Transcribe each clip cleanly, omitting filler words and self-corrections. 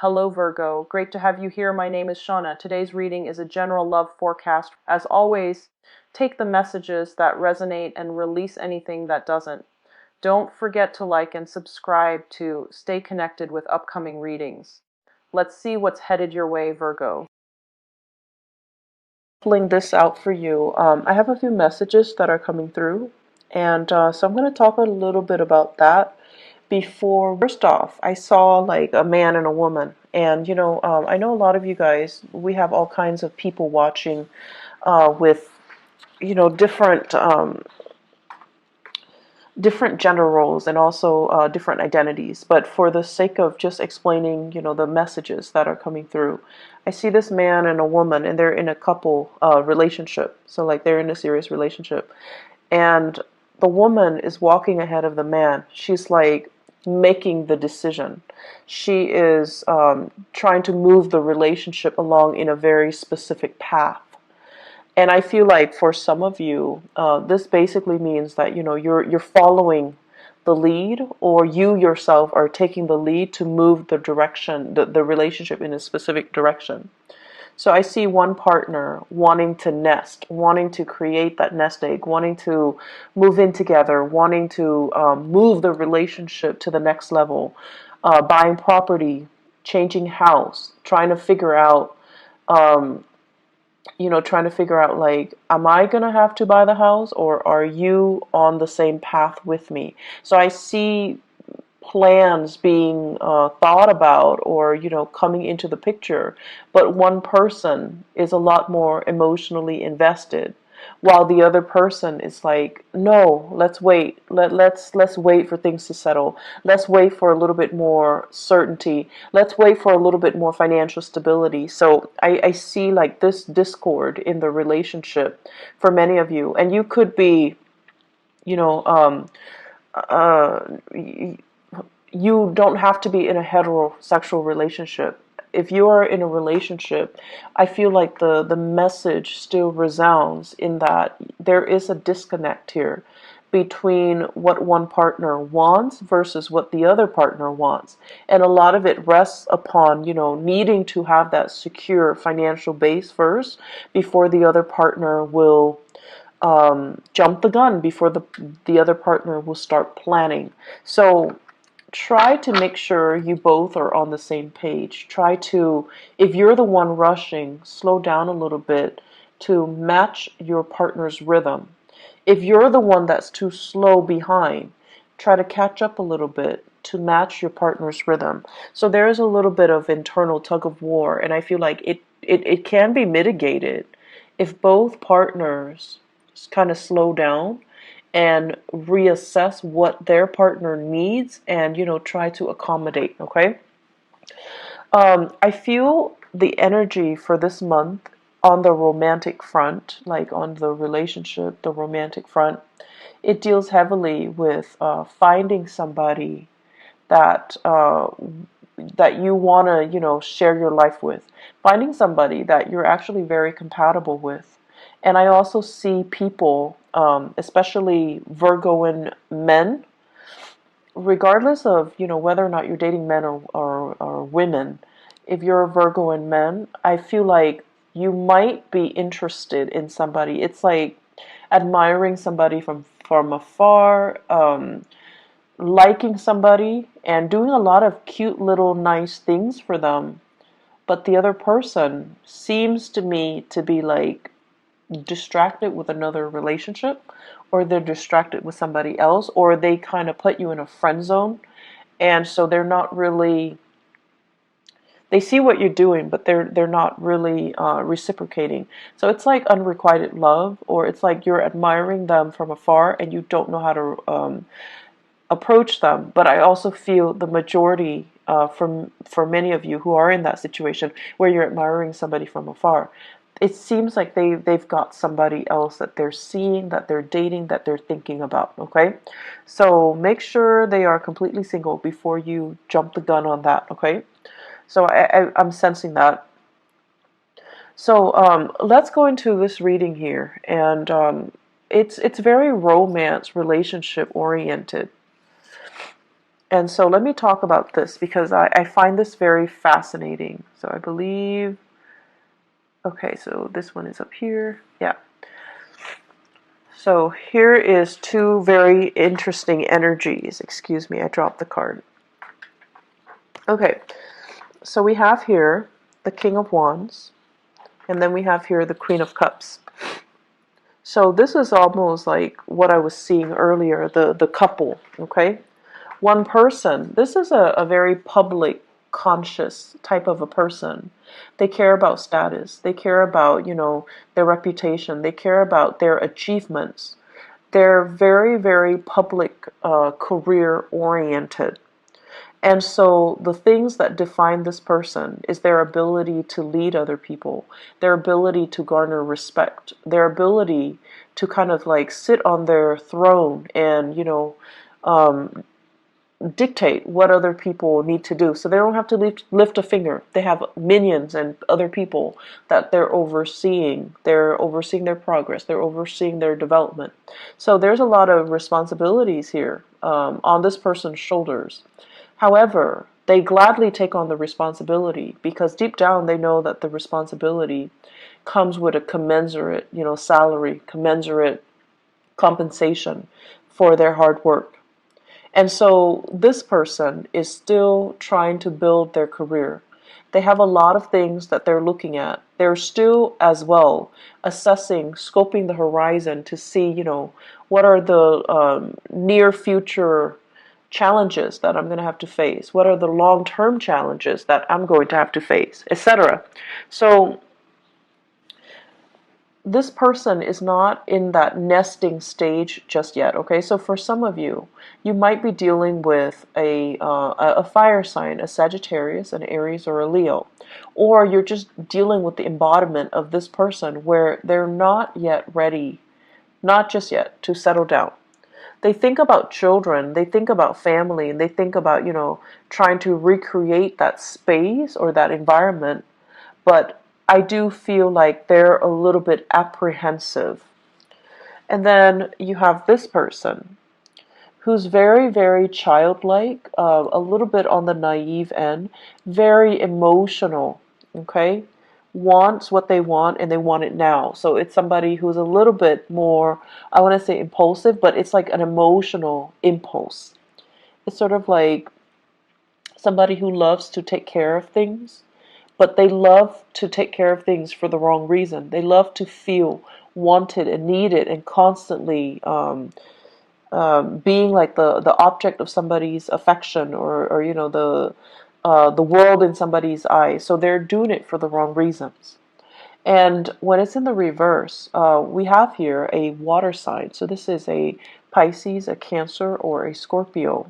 Hello Virgo, great to have you here. My name is Shauna. Today's reading is a general love forecast. As always, take the messages that resonate and release anything that doesn't. Don't forget to like and subscribe to stay connected with upcoming readings. Let's see what's headed your way, Virgo. Pulling this out for you, I have a few messages that are coming through, and so I'm going to talk a little bit about that. Before, first off, I saw like a man and a woman, and I know a lot of you guys, we have all kinds of people watching with different gender roles and also different identities. But for the sake of just explaining, the messages that are coming through, I see this man and a woman, and they're in a couple relationship. So like they're in a serious relationship, and the woman is walking ahead of the man. She's like making the decision. She is trying to move the relationship along in a very specific path. And I feel like for some of you, this basically means that you're following the lead, or you yourself are taking the lead to move the direction, the relationship in a specific direction. So I see one partner wanting to nest, wanting to create that nest egg, wanting to move in together, wanting to move the relationship to the next level, buying property, changing house, trying to figure out like, am I going to have to buy the house, or are you on the same path with me? So I see plans being thought about, or coming into the picture, but one person is a lot more emotionally invested, while the other person is like, no, let's wait. Let's wait for things to settle. Let's wait for a little bit more certainty. Let's wait for a little bit more financial stability. So I see like this discord in the relationship for many of you, and you could be, you know uh, you don't have to be in a heterosexual relationship. If you are in a relationship, I feel like the message still resounds in that there is a disconnect here between what one partner wants versus what the other partner wants. And a lot of it rests upon, needing to have that secure financial base first before the other partner will jump the gun, before the other partner will start planning. So try to make sure you both are on the same page. Try to, if you're the one rushing, slow down a little bit to match your partner's rhythm. If you're the one that's too slow behind, try to catch up a little bit to match your partner's rhythm. So there is a little bit of internal tug of war, and I feel like it can be mitigated if both partners kind of slow down and reassess what their partner needs, and try to accommodate. Okay. I feel the energy for this month on the romantic front, like on the relationship, the romantic front, it deals heavily with finding somebody that that you want to share your life with, finding somebody that you're actually very compatible with. And I also see people, especially Virgoan men, regardless of whether or not you're dating men or women. If you're a Virgoan man, I feel like you might be interested in somebody. It's like admiring somebody from afar, liking somebody and doing a lot of cute little nice things for them, but the other person seems to me to be like distracted with another relationship, or they're distracted with somebody else, or they kind of put you in a friend zone, and so they're not really, they see what you're doing, but they're not really reciprocating. So it's like unrequited love, or it's like you're admiring them from afar and you don't know how to approach them. But I also feel the majority, for many of you who are in that situation where you're admiring somebody from afar, it seems like they've got somebody else that they're seeing, that they're dating, that they're thinking about. Okay, so make sure they are completely single before you jump the gun on that. Okay, so I'm sensing that. So let's go into this reading here, and it's very romance relationship oriented. And so let me talk about this because I find this very fascinating. So I believe, okay, so this one is up here. Yeah. So here is two very interesting energies. Excuse me, I dropped the card. Okay, so we have here the King of Wands, and then we have here the Queen of Cups. So this is almost like what I was seeing earlier, the couple, okay? One person, this is a very public, conscious type of a person. They care about status. They care about, their reputation. They care about their achievements. They're very, very public, career oriented. And so the things that define this person is their ability to lead other people, their ability to garner respect, their ability to kind of like sit on their throne and, um, dictate what other people need to do. So they don't have to lift a finger. They have minions and other people that they're overseeing. They're overseeing their progress. They're overseeing their development. So there's a lot of responsibilities here on this person's shoulders. However, they gladly take on the responsibility because deep down they know that the responsibility comes with a commensurate, salary, commensurate compensation for their hard work. And so this person is still trying to build their career. They have a lot of things that they're looking at. They're still as well assessing, scoping the horizon to see, what are the near future challenges that I'm going to have to face? What are the long-term challenges that I'm going to have to face, etc. So this person is not in that nesting stage just yet, okay? So for some of you, you might be dealing with a fire sign, a Sagittarius, an Aries, or a Leo. Or you're just dealing with the embodiment of this person where they're not yet ready, not just yet, to settle down. They think about children, they think about family, and they think about, trying to recreate that space or that environment, but I do feel like they're a little bit apprehensive. And then you have this person who's very, very childlike, a little bit on the naive end, very emotional, okay? Wants what they want and they want it now. So it's somebody who's a little bit more, I want to say impulsive, but it's like an emotional impulse. It's sort of like somebody who loves to take care of things, but they love to take care of things for the wrong reason. They love to feel wanted and needed and constantly being like the object of somebody's affection or the world in somebody's eyes. So they're doing it for the wrong reasons. And when it's in the reverse, we have here a water sign. So this is a Pisces, a Cancer, or a Scorpio.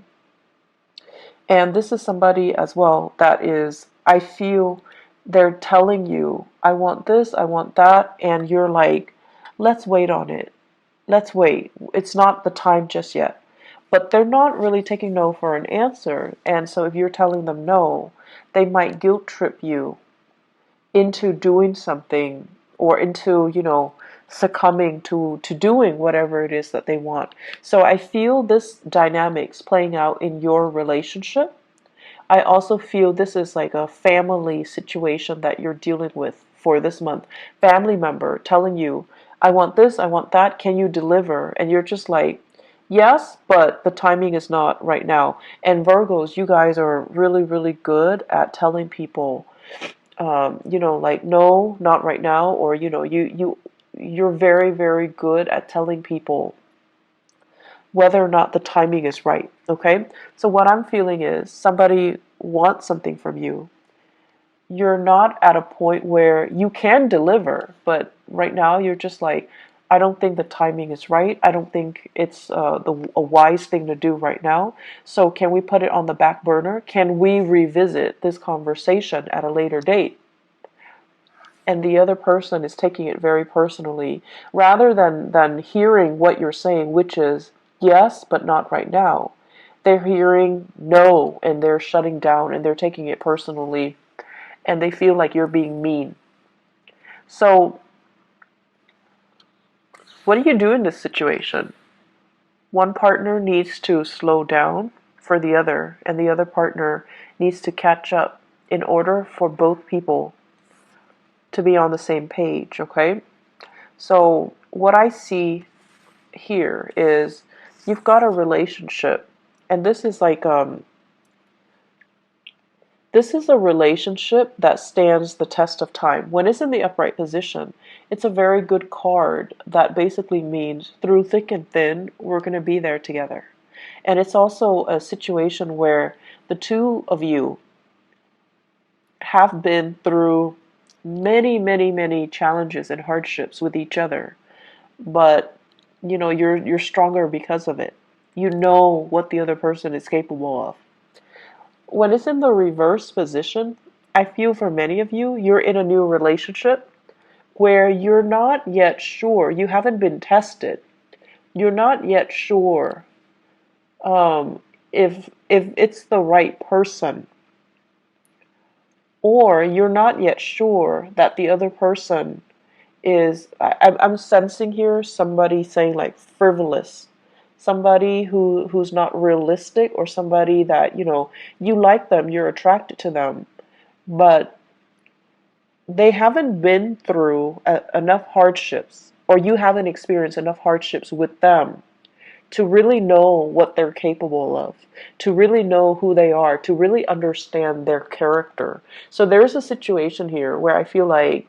And this is somebody as well that is, I feel they're telling you, I want this, I want that, and you're like, let's wait on it. Let's wait. It's not the time just yet. But they're not really taking no for an answer. And so if you're telling them no, they might guilt trip you into doing something or into, succumbing to doing whatever it is that they want. So I feel this dynamics playing out in your relationship. I also feel this is like a family situation that you're dealing with for this month. Family member telling you, I want this, I want that, can you deliver? And you're just like, yes, but the timing is not right now. And Virgos, you guys are really, really good at telling people, like, no, not right now, or, you're very, very good at telling people whether or not the timing is right, okay? So what I'm feeling is somebody wants something from you. You're not at a point where you can deliver, but right now you're just like, I don't think the timing is right. I don't think it's a wise thing to do right now. So can we put it on the back burner? Can we revisit this conversation at a later date? And the other person is taking it very personally, rather than hearing what you're saying, which is yes, but not right now. They're hearing no, and they're shutting down, and they're taking it personally, and they feel like you're being mean. So what do you do in this situation? One partner needs to slow down for the other, and the other partner needs to catch up in order for both people to be on the same page, okay? So what I see here is you've got a relationship, and this is a relationship that stands the test of time. When it's in the upright position, it's a very good card that basically means through thick and thin, we're going to be there together. And it's also a situation where the two of you have been through many, many, many challenges and hardships with each other. But, you're stronger because of it. You know what the other person is capable of. When it's in the reverse position, I feel for many of you, you're in a new relationship where you're not yet sure, you haven't been tested. You're not yet sure if it's the right person, or you're not yet sure that the other person is. I'm sensing here somebody saying like frivolous, somebody who's not realistic, or somebody that you like them, you're attracted to them, but they haven't been through enough hardships, or you haven't experienced enough hardships with them to really know what they're capable of, to really know who they are, to really understand their character. So there's a situation here where I feel like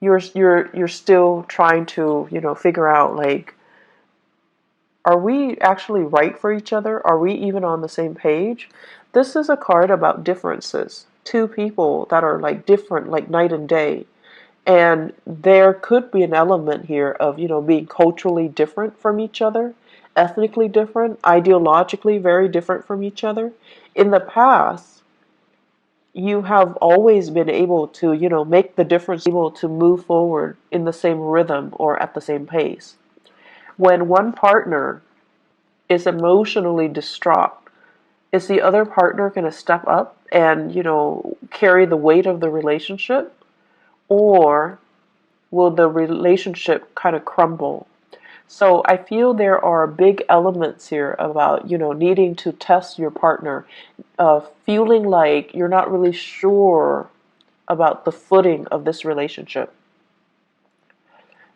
you're still trying to, figure out, like, are we actually right for each other? Are we even on the same page? This is a card about differences. Two people that are like different, like night and day. And there could be an element here of, being culturally different from each other, ethnically different, ideologically very different from each other. In the past, you have always been able to, make the difference, able to move forward in the same rhythm or at the same pace. When one partner is emotionally distraught, is the other partner going to step up and, carry the weight of the relationship? Or will the relationship kind of crumble? So I feel there are big elements here about, needing to test your partner, feeling like you're not really sure about the footing of this relationship.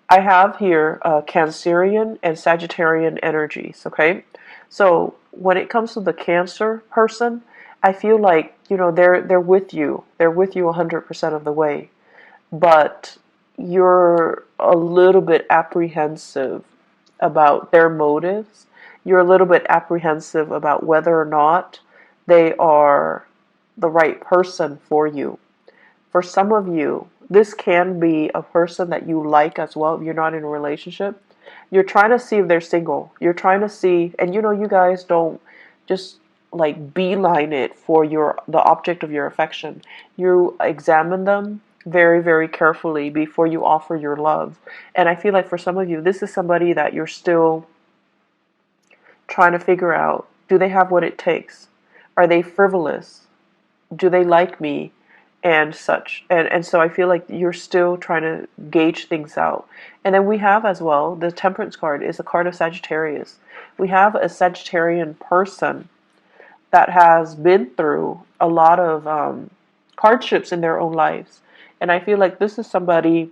I have here Cancerian and Sagittarian energies, okay? So when it comes to the Cancer person, I feel like, they're with you. They're with you 100% of the way. But you're a little bit apprehensive about their motives. You're a little bit apprehensive about whether or not they are the right person for you. For some of you, this can be a person that you like as well if you're not in a relationship. You're trying to see if they're single. You're trying to see, and you guys don't just like beeline it for the object of your affection. You examine them very, very carefully before you offer your love. And I feel like for some of you, this is somebody that you're still trying to figure out, do they have what it takes? Are they frivolous? Do they like me? And such. And so I feel like you're still trying to gauge things out. And then we have as well, the Temperance card is a card of Sagittarius. We have a Sagittarian person that has been through a lot of hardships in their own lives. And I feel like this is somebody,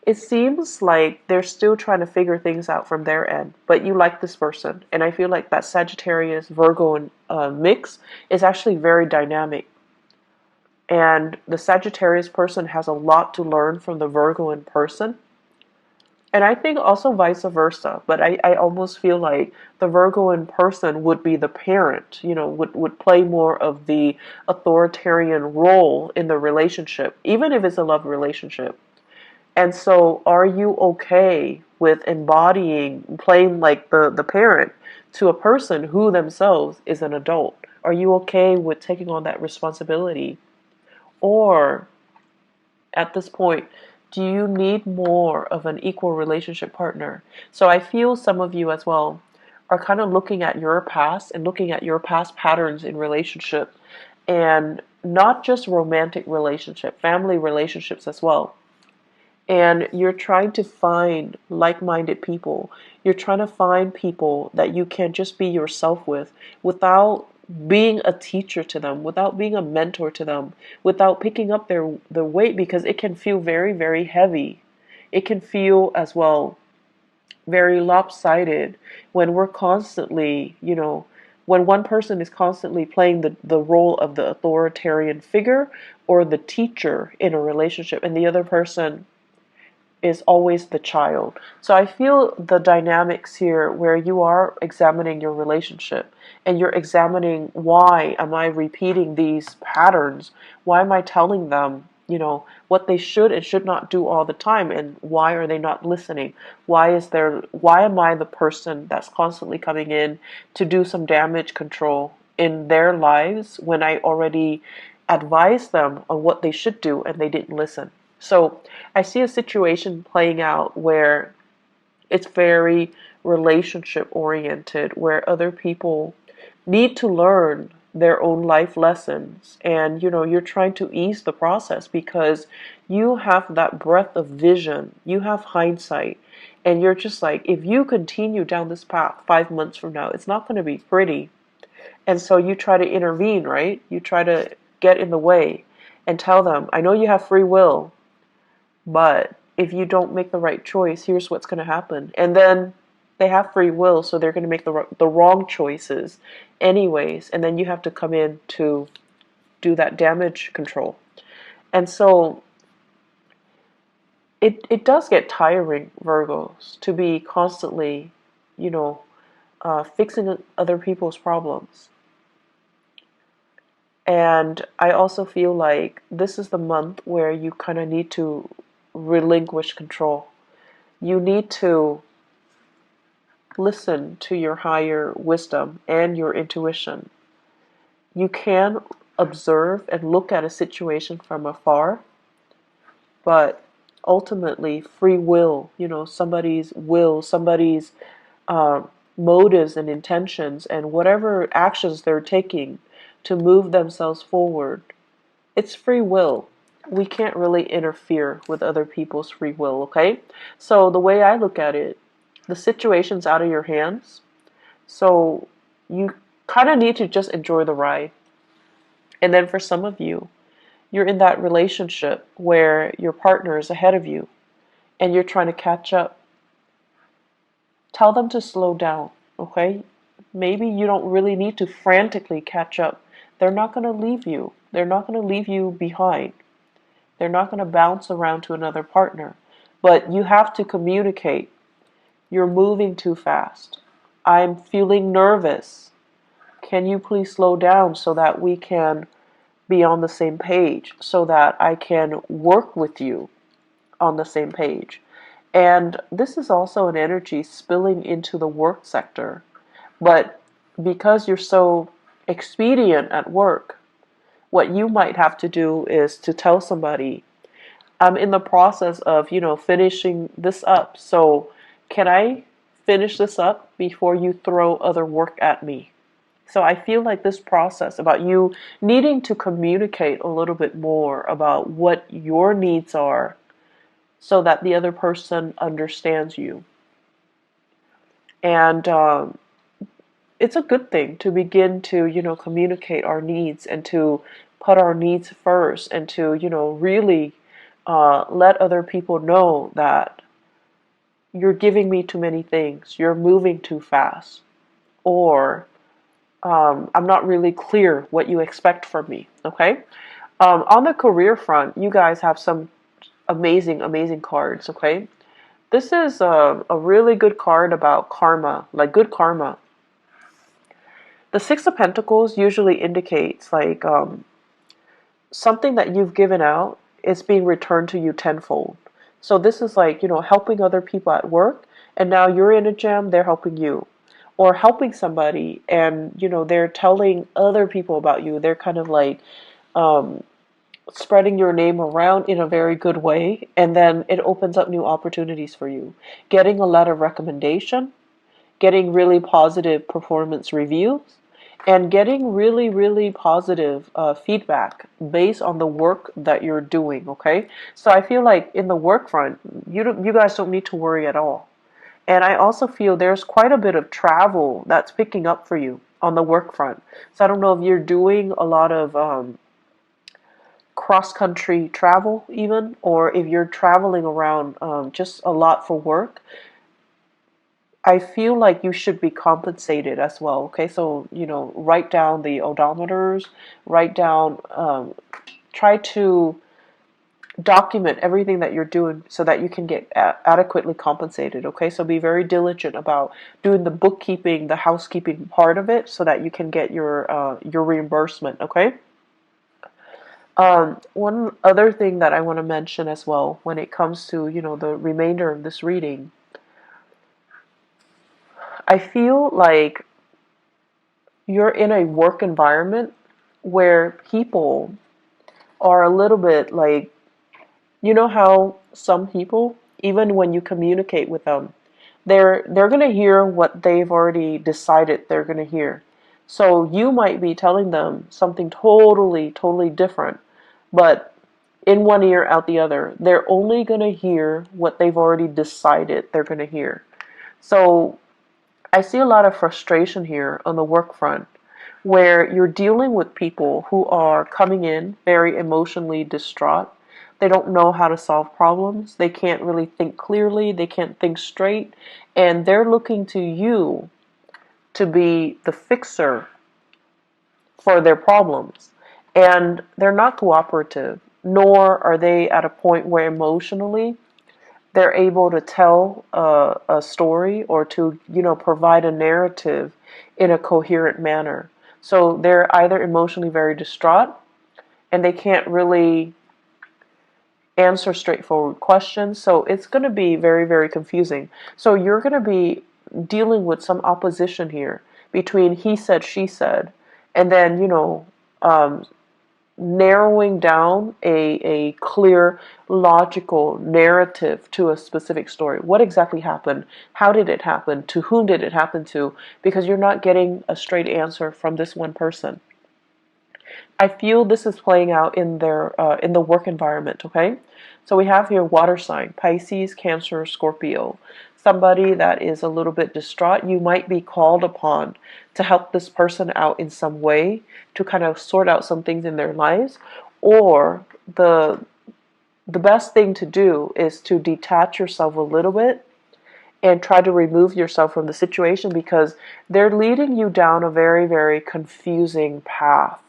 it seems like they're still trying to figure things out from their end, but you like this person. And I feel like that Sagittarius Virgo mix is actually very dynamic. And the Sagittarius person has a lot to learn from the Virgo person. And I think also vice versa. But I almost feel like the Virgo person would be the parent, would play more of the authoritarian role in the relationship, even if it's a love relationship. And so are you okay with playing like the parent to a person who themselves is an adult? Are you okay with taking on that responsibility? Or at this point, do you need more of an equal relationship partner? So I feel some of you as well are kind of looking at your past and looking at your past patterns in relationship, and not just romantic relationship, family relationships as well. And you're trying to find like-minded people. You're trying to find people that you can just be yourself with without being a teacher to them, without being a mentor to them, without picking up their weight, because it can feel very, very heavy. It can feel as well very lopsided when we're constantly, when one person is constantly playing the role of the authoritarian figure or the teacher in a relationship, and the other person is always the child. So I feel the dynamics here where you are examining your relationship and you're examining, why am I repeating these patterns? Why am I telling them, what they should and should not do all the time, and why are they not listening? Why am I the person that's constantly coming in to do some damage control in their lives when I already advised them on what they should do and they didn't listen? So I see a situation playing out where it's very relationship oriented, where other people need to learn their own life lessons. And, you're trying to ease the process because you have that breadth of vision, you have hindsight, and you're just like, if you continue down this path 5 months from now, it's not going to be pretty. And so you try to intervene, right? You try to get in the way and tell them, I know you have free will, but if you don't make the right choice, here's what's going to happen. And then they have free will, so they're going to make the wrong choices anyways. And then you have to come in to do that damage control. And so it does get tiring, Virgos, to be constantly, fixing other people's problems. And I also feel like this is the month where you kind of need to relinquish control. You need to listen to your higher wisdom and your intuition. You can observe and look at a situation from afar, but ultimately, free will, somebody's uh, motives and intentions, and whatever actions they're taking to move themselves forward, it's free will. We can't really interfere with other people's free will, okay? So the way I look at it, the situation's out of your hands. So you kind of need to just enjoy the ride. And then for some of you, you're in that relationship where your partner is ahead of you and you're trying to catch up. Tell them to slow down, okay? Maybe you don't really need to frantically catch up. They're not going to leave you. They're not going to leave you behind. They're not going to bounce around to another partner. But you have to communicate. You're moving too fast. I'm feeling nervous. Can you please slow down so that we can be on the same page, so that I can work with you on the same page? And this is also an energy spilling into the work sector. But because you're so expedient at work, what you might have to do is to tell somebody, I'm in the process of, finishing this up. So can I finish this up before you throw other work at me? So I feel like this process about you needing to communicate a little bit more about what your needs are so that the other person understands you. And it's a good thing to begin to, communicate our needs and to put our needs first and to, really let other people know that you're giving me too many things, you're moving too fast, or I'm not really clear what you expect from me, okay? On the career front, you guys have some amazing, amazing cards, okay? This is a really good card about karma, like good karma. The Six of Pentacles usually indicates like something that you've given out is being returned to you tenfold. So this is like, helping other people at work, and now you're in a jam, they're helping you. Or helping somebody and, they're telling other people about you. They're kind of like spreading your name around in a very good way, and then it opens up new opportunities for you. Getting a letter of recommendation, getting really positive performance reviews, and getting really, really positive feedback based on the work that you're doing. Okay, so I feel like in the work front, you guys don't need to worry at all. And I also feel there's quite a bit of travel that's picking up for you on the work front. So I don't know if you're doing a lot of cross country travel, even, or if you're traveling around just a lot for work. I feel like you should be compensated as well. Okay, so write down the odometers, write down, try to document everything that you're doing so that you can get adequately compensated. Okay, so be very diligent about doing the bookkeeping, the housekeeping part of it, so that you can get your reimbursement. Okay. One other thing that I want to mention as well when it comes to the remainder of this reading, I feel like you're in a work environment where people are a little bit like, how some people, even when you communicate with them, they're going to hear what they've already decided they're going to hear. So you might be telling them something totally, totally different, but in one ear, out the other. They're only going to hear what they've already decided they're going to hear. So I see a lot of frustration here on the work front, where you're dealing with people who are coming in very emotionally distraught. They don't know how to solve problems. They can't really think clearly. They can't think straight. And they're looking to you to be the fixer for their problems. And they're not cooperative, nor are they at a point where emotionally they're able to tell a story or to, provide a narrative in a coherent manner. So they're either emotionally very distraught and they can't really answer straightforward questions. So it's going to be very, very confusing. So you're going to be dealing with some opposition here between he said, she said, and then, um, narrowing down a clear, logical narrative to a specific story. What exactly happened? How did it happen? To whom did it happen to? Because you're not getting a straight answer from this one person. I feel this is playing out in the work environment. Okay, so we have here water sign: Pisces, Cancer, Scorpio. Somebody that is a little bit distraught. You might be called upon to help this person out in some way to kind of sort out some things in their lives, or the best thing to do is to detach yourself a little bit and try to remove yourself from the situation, because they're leading you down a very, very confusing path,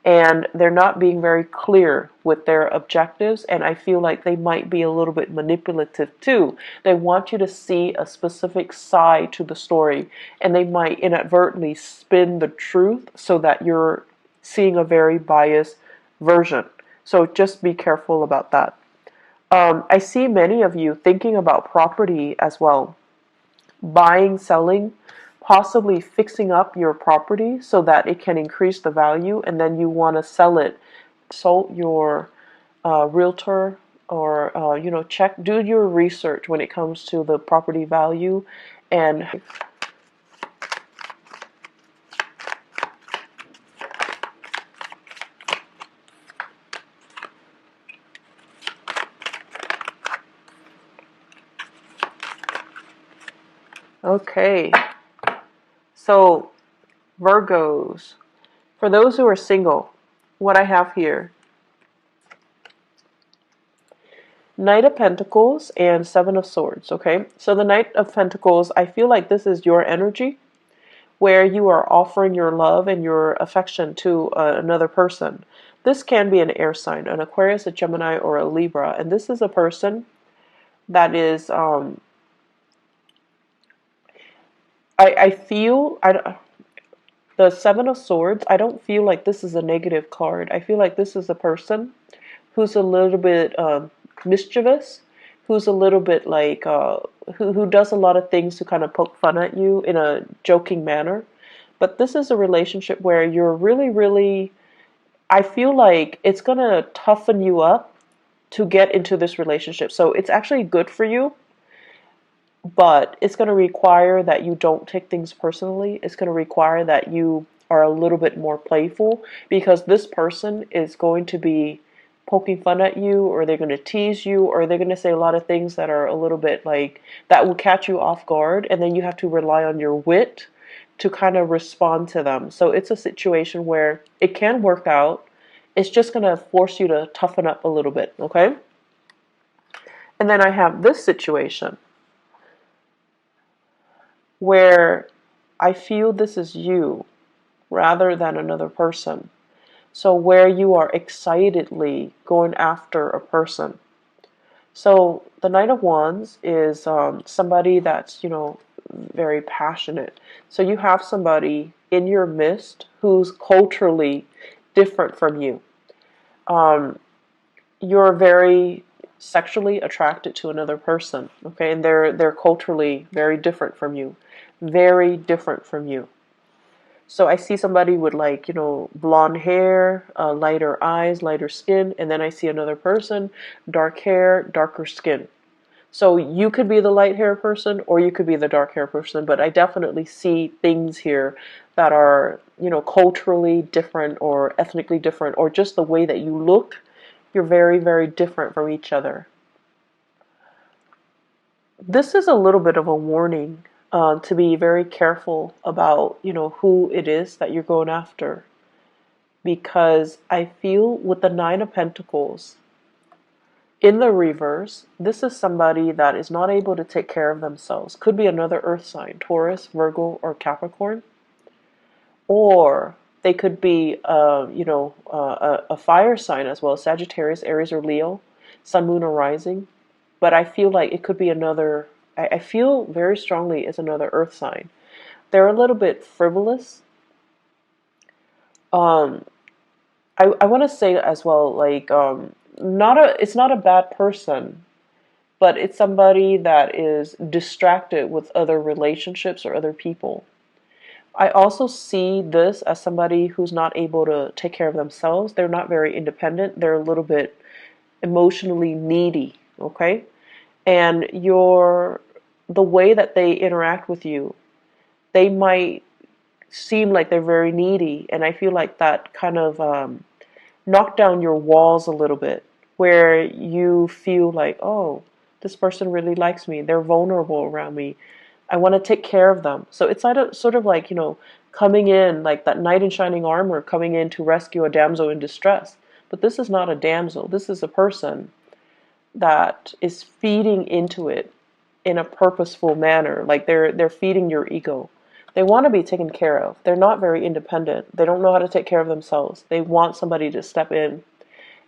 and they're not being very clear with their objectives, and I feel like they might be a little bit manipulative too. They want you to see a specific side to the story, and they might inadvertently spin the truth so that you're seeing a very biased version. So just be careful about that. I see many of you thinking about property as well, buying, selling, possibly fixing up your property so that it can increase the value, and then you want to sell it. Consult your realtor, or do your research when it comes to the property value. And okay, so Virgos, for those who are single, what I have here: Knight of Pentacles and Seven of Swords. Okay, so the Knight of Pentacles, I feel like this is your energy, where you are offering your love and your affection to another person. This can be an air sign, an Aquarius, a Gemini, or a Libra. And this is a person that is, I feel, the Seven of Swords, I don't feel like this is a negative card. I feel like this is a person who's a little bit mischievous, who's a little bit like, who does a lot of things to kind of poke fun at you in a joking manner. But this is a relationship where you're really, really, I feel like it's going to toughen you up to get into this relationship. So it's actually good for you, but it's going to require that you don't take things personally. It's going to require that you are a little bit more playful, because this person is going to be poking fun at you, or they're going to tease you, or they're going to say a lot of things that are a little bit like that will catch you off guard, and then you have to rely on your wit to kind of respond to them. So it's a situation where it can work out. It's just going to force you to toughen up a little bit, okay? And then I have this situation where I feel this is you rather than another person. So where you are excitedly going after a person. So the Knight of Wands is somebody that's, very passionate. So you have somebody in your midst who's culturally different from you. You're very sexually attracted to another person, okay, and they're culturally very different from you, very different from you. So I see somebody with, like, blonde hair, lighter eyes, lighter skin, and then I see another person, dark hair, darker skin. So you could be the light hair person or you could be the dark hair person, but I definitely see things here that are, culturally different or ethnically different, or just the way that you look, you're very, very different from each other. This is a little bit of a warning, to be very careful about, who it is that you're going after. Because I feel with the Nine of Pentacles, in the reverse, this is somebody that is not able to take care of themselves. Could be another earth sign, Taurus, Virgo, or Capricorn. Or they could be, a fire sign as well, Sagittarius, Aries, or Leo, Sun, Moon, or Rising. But I feel like it could be another, I feel very strongly it's another earth sign. They're a little bit frivolous. I want to say as well, like, it's not a bad person, but it's somebody that is distracted with other relationships or other people. I also see this as somebody who's not able to take care of themselves. They're not very independent. They're a little bit emotionally needy, okay? And the way that they interact with you, they might seem like they're very needy, and I feel like that kind of knock down your walls a little bit, where you feel like, oh, this person really likes me, they're vulnerable around me, I want to take care of them. So it's sort of like, coming in like that knight in shining armor, coming in to rescue a damsel in distress. But this is not a damsel, this is a person that is feeding into it in a purposeful manner. Like they're feeding your ego. They want to be taken care of. They're not very independent. They don't know how to take care of themselves. They want somebody to step in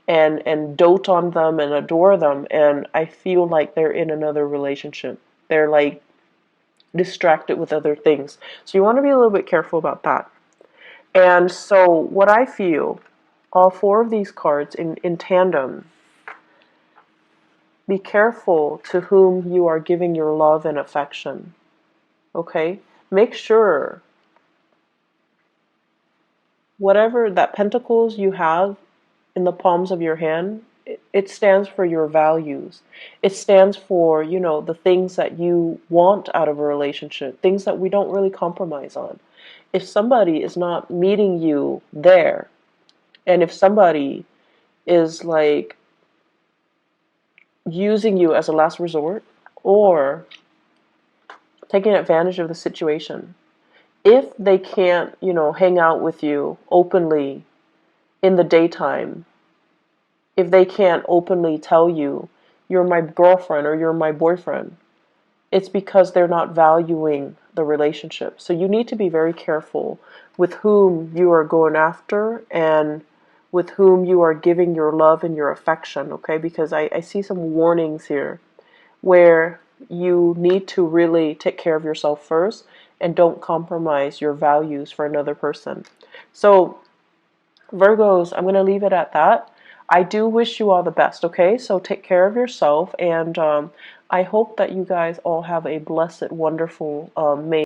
and dote on them and adore them. And I feel like they're in another relationship. They're like distracted with other things. So you want to be a little bit careful about that. And so what I feel, all four of these cards in tandem, be careful to whom you are giving your love and affection. Okay? Make sure whatever that pentacles you have in the palms of your hand, it stands for your values. It stands for, the things that you want out of a relationship, things that we don't really compromise on. If somebody is not meeting you there, and if somebody is like using you as a last resort or taking advantage of the situation, if they can't, hang out with you openly in the daytime, if they can't openly tell you, you're my girlfriend or you're my boyfriend, it's because they're not valuing the relationship. So you need to be very careful with whom you are going after and with whom you are giving your love and your affection, okay? Because I see some warnings here where you need to really take care of yourself first and don't compromise your values for another person. So Virgos, I'm going to leave it at that. I do wish you all the best, okay? So take care of yourself, and I hope that you guys all have a blessed, wonderful May.